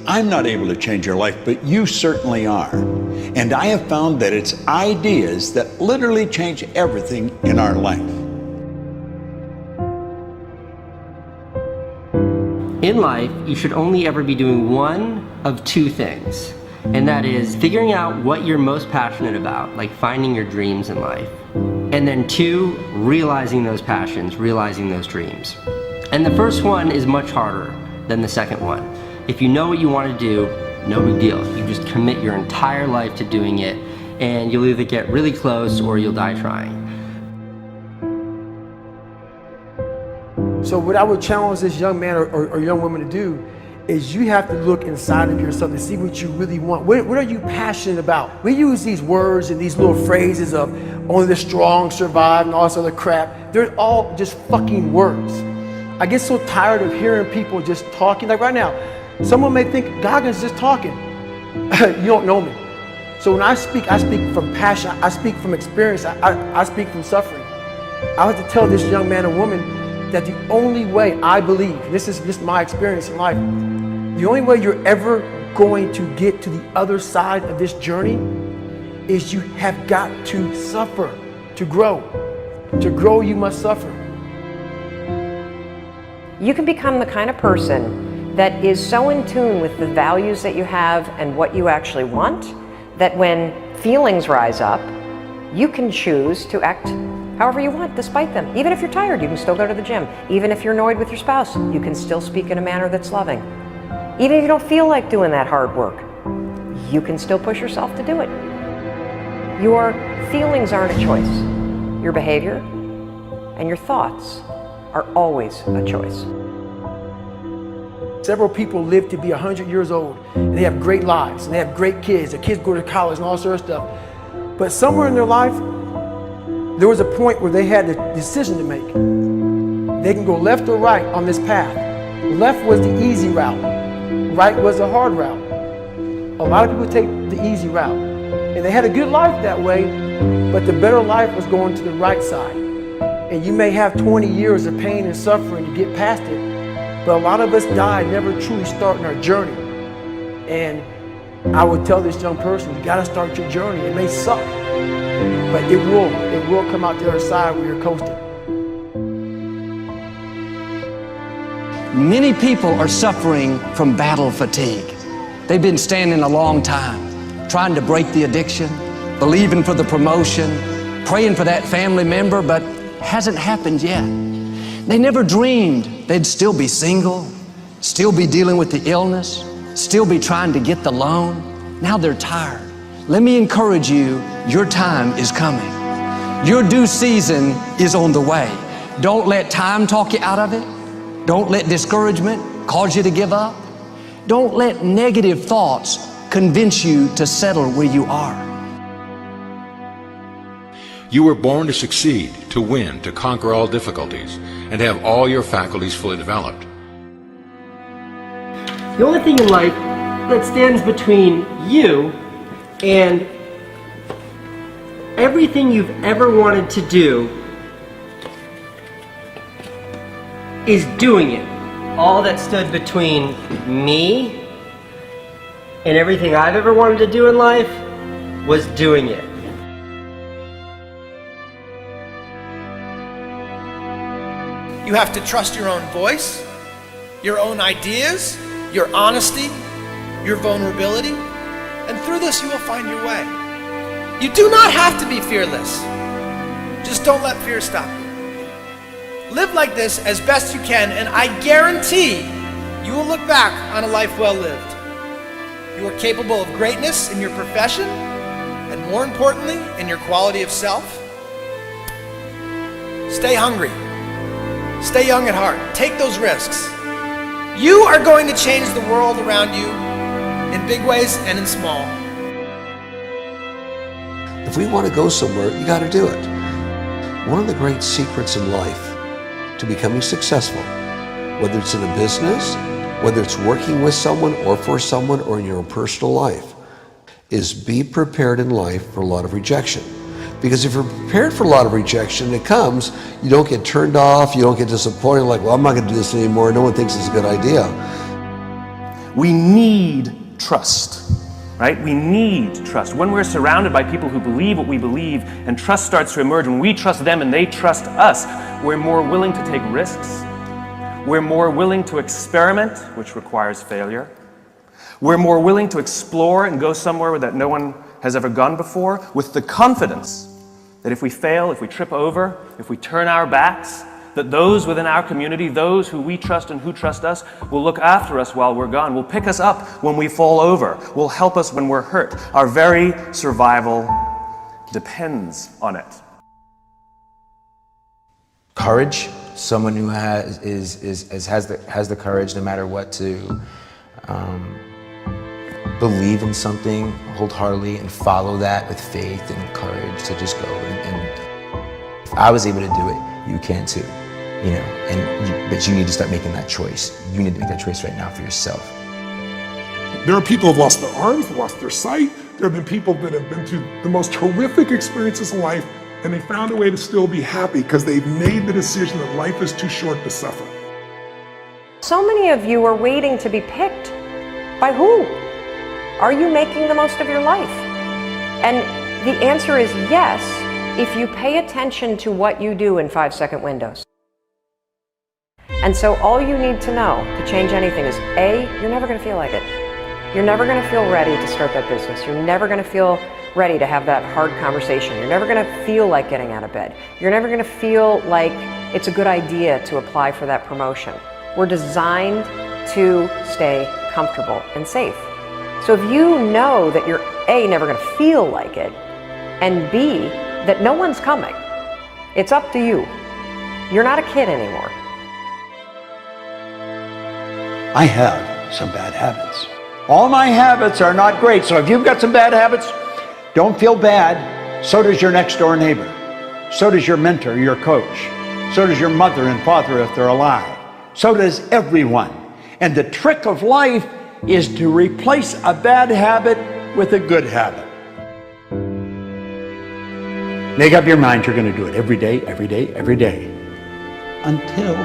I'm not able to change your life, but you certainly are. And I have found that it's ideas that literally change everything in our life. In life, you should only ever be doing one of two things, and that is figuring out what you're most passionate about, like finding your dreams in life. And then two, realizing those passions, realizing those dreams. And the first one is much harder than the second one. If you know what you want to do, no big deal. You just commit your entire life to doing it, and you'll either get really close or you'll die trying. So what I would challenge this young man or young woman to do is you have to look inside of yourself and see what you really want. What are you passionate about? We use these words and these little phrases of only the strong survive and all this other crap. They're all just fucking words. I get so tired of hearing people just talking. Like right now, someone may think Goggins just talking. You don't know me. So when I speak from passion. I speak from experience. I speak from suffering. I have to tell this young man or woman that the only way I believe, this is my experience in life, the only way you're ever going to get to the other side of this journey is you have got to suffer to grow. To grow, you must suffer. You can become the kind of person that is so in tune with the values that you have and what you actually want, that when feelings rise up, you can choose to act however you want despite them. Even if you're tired, you can still go to the gym. Even if you're annoyed with your spouse, you can still speak in a manner that's loving. Even if you don't feel like doing that hard work, you can still push yourself to do it. Your feelings aren't a choice. Your behavior and your thoughts are always a choice. Several people live to be 100 years old and they have great lives and they have great kids. Their kids go to college and all sorts of stuff. But somewhere in their life, there was a point where they had a decision to make. They can go left or right on this path. Left was the easy route. Right was the hard route. A lot of people take the easy route. And they had a good life that way, but the better life was going to the right side. And you may have 20 years of pain and suffering to get past it, but a lot of us die never truly starting our journey. And I would tell this young person, you gotta start your journey. It may suck, but it will come out the other side where you're coasting. Many people are suffering from battle fatigue. They've been standing a long time, trying to break the addiction, believing for the promotion, praying for that family member, but hasn't happened yet. They never dreamed they'd still be single, still be dealing with the illness, still be trying to get the loan. Now they're tired. Let me encourage you, your time is coming. Your due season is on the way. Don't let time talk you out of it. Don't let discouragement cause you to give up. Don't let negative thoughts convince you to settle where you are. You were born to succeed, to win, to conquer all difficulties, and to have all your faculties fully developed. The only thing in life that stands between you and everything you've ever wanted to do is doing it. All that stood between me and everything I've ever wanted to do in life was doing it. You have to trust your own voice, your own ideas, your honesty, your vulnerability, and through this you will find your way. You do not have to be fearless. Just don't let fear stop you. Live like this as best you can, and I guarantee you will look back on a life well lived. You are capable of greatness in your profession, and more importantly, in your quality of self. Stay hungry. Stay young at heart. Take those risks. You are going to change the world around you in big ways and in small. If we want to go somewhere, you got to do it. One of the great secrets in life to becoming successful, whether it's in a business, whether it's working with someone or for someone or in your own personal life, is be prepared in life for a lot of rejection. Because if you're prepared for a lot of rejection, it comes, you don't get turned off, you don't get disappointed, like, well, I'm not going to do this anymore, no one thinks it's a good idea. We need trust, right? We need trust. When we're surrounded by people who believe what we believe and trust starts to emerge, when we trust them and they trust us, we're more willing to take risks. We're more willing to experiment, which requires failure. We're more willing to explore and go somewhere that no one has ever gone before, with the confidence that if we fail, if we trip over, if we turn our backs, that those within our community, those who we trust and who trust us, will look after us while we're gone, will pick us up when we fall over, will help us when we're hurt. Our very survival depends on it. Courage, someone who has the courage no matter what to believe in something wholeheartedly and follow that with faith and courage to just go. And if I was able to do it, you can too. But you need to start making that choice. You need to make that choice right now for yourself. There are people who have lost their arms, lost their sight. There have been people that have been through the most horrific experiences in life, and they found a way to still be happy because they've made the decision that life is too short to suffer. So many of you are waiting to be picked. By who? Are you making the most of your life? And the answer is yes, if you pay attention to what you do in 5-second windows. And so all you need to know to change anything is A, you're never going to feel like it. You're never going to feel ready to start that business. You're never going to feel ready to have that hard conversation. You're never going to feel like getting out of bed. You're never going to feel like it's a good idea to apply for that promotion. We're designed to stay comfortable and safe. So if you know that you're A, never going to feel like it, and B, that no one's coming, it's up to you. You're not a kid anymore. I have some bad habits. All my habits are not great, so if you've got some bad habits, don't feel bad. So does your next door neighbor. So does your mentor, your coach. So does your mother and father if they're alive. So does everyone. And the trick of life is to replace a bad habit with a good habit. Make up your mind you're going to do it every day, every day, every day, until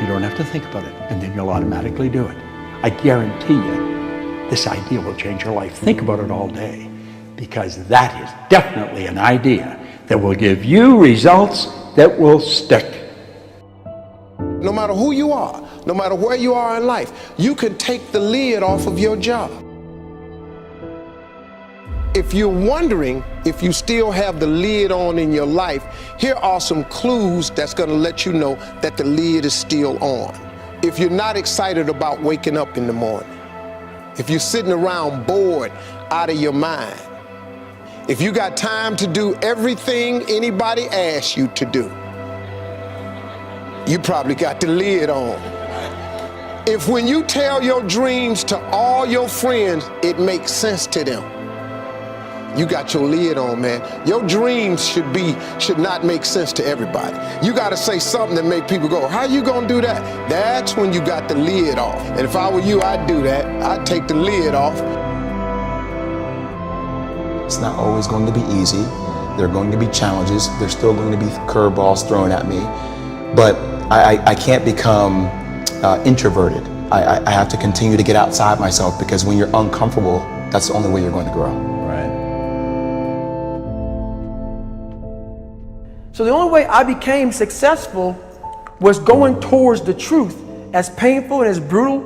you don't have to think about it, and then you'll automatically do it. I guarantee you, this idea will change your life. Think about it all day, because that is definitely an idea that will give you results that will stick. No matter who you are, no matter where you are in life, you can take the lid off of your job. If you're wondering if you still have the lid on in your life, here are some clues that's going to let you know that the lid is still on. If you're not excited about waking up in the morning, if you're sitting around bored out of your mind, if you got time to do everything anybody asks you to do, you probably got the lid on. If when you tell your dreams to all your friends, it makes sense to them, you got your lid on, man. Your dreams should not make sense to everybody. You got to say something that make people go, how you gonna do that? That's when you got the lid off. And if I were you, I'd do that. I'd take the lid off. It's not always going to be easy. There are going to be challenges. There's still going to be curveballs thrown at me. But I can't become introverted. I have to continue to get outside myself, because when you're uncomfortable, that's the only way you're going to grow. Right. So the only way I became successful was going towards the truth. As painful and as brutal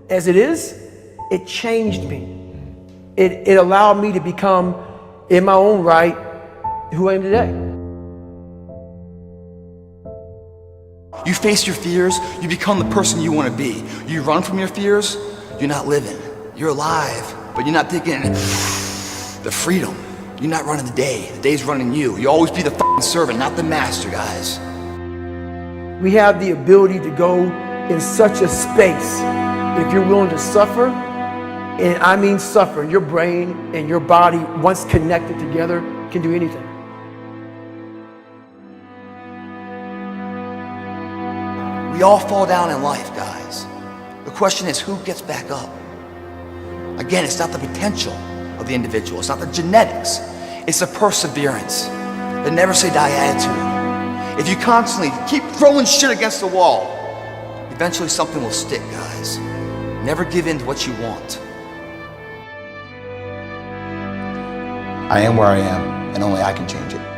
as it is, it changed me. It allowed me to become, in my own right, who I am today. You face your fears, you become the person you want to be. You run from your fears, you're not living. You're alive, but you're not taking the freedom. You're not running the day's running you. You always be the fucking servant, not the master, guys. We have the ability to go in such a space if you're willing to suffer, and I mean suffer. Your brain and your body, once connected together, can do anything. We all fall down in life, guys. The question is, who gets back up? Again, it's not the potential of the individual. It's not the genetics. It's the perseverance, the never say die attitude. If you constantly keep throwing shit against the wall, eventually something will stick, guys. Never give in to what you want. I am where I am, and only I can change it.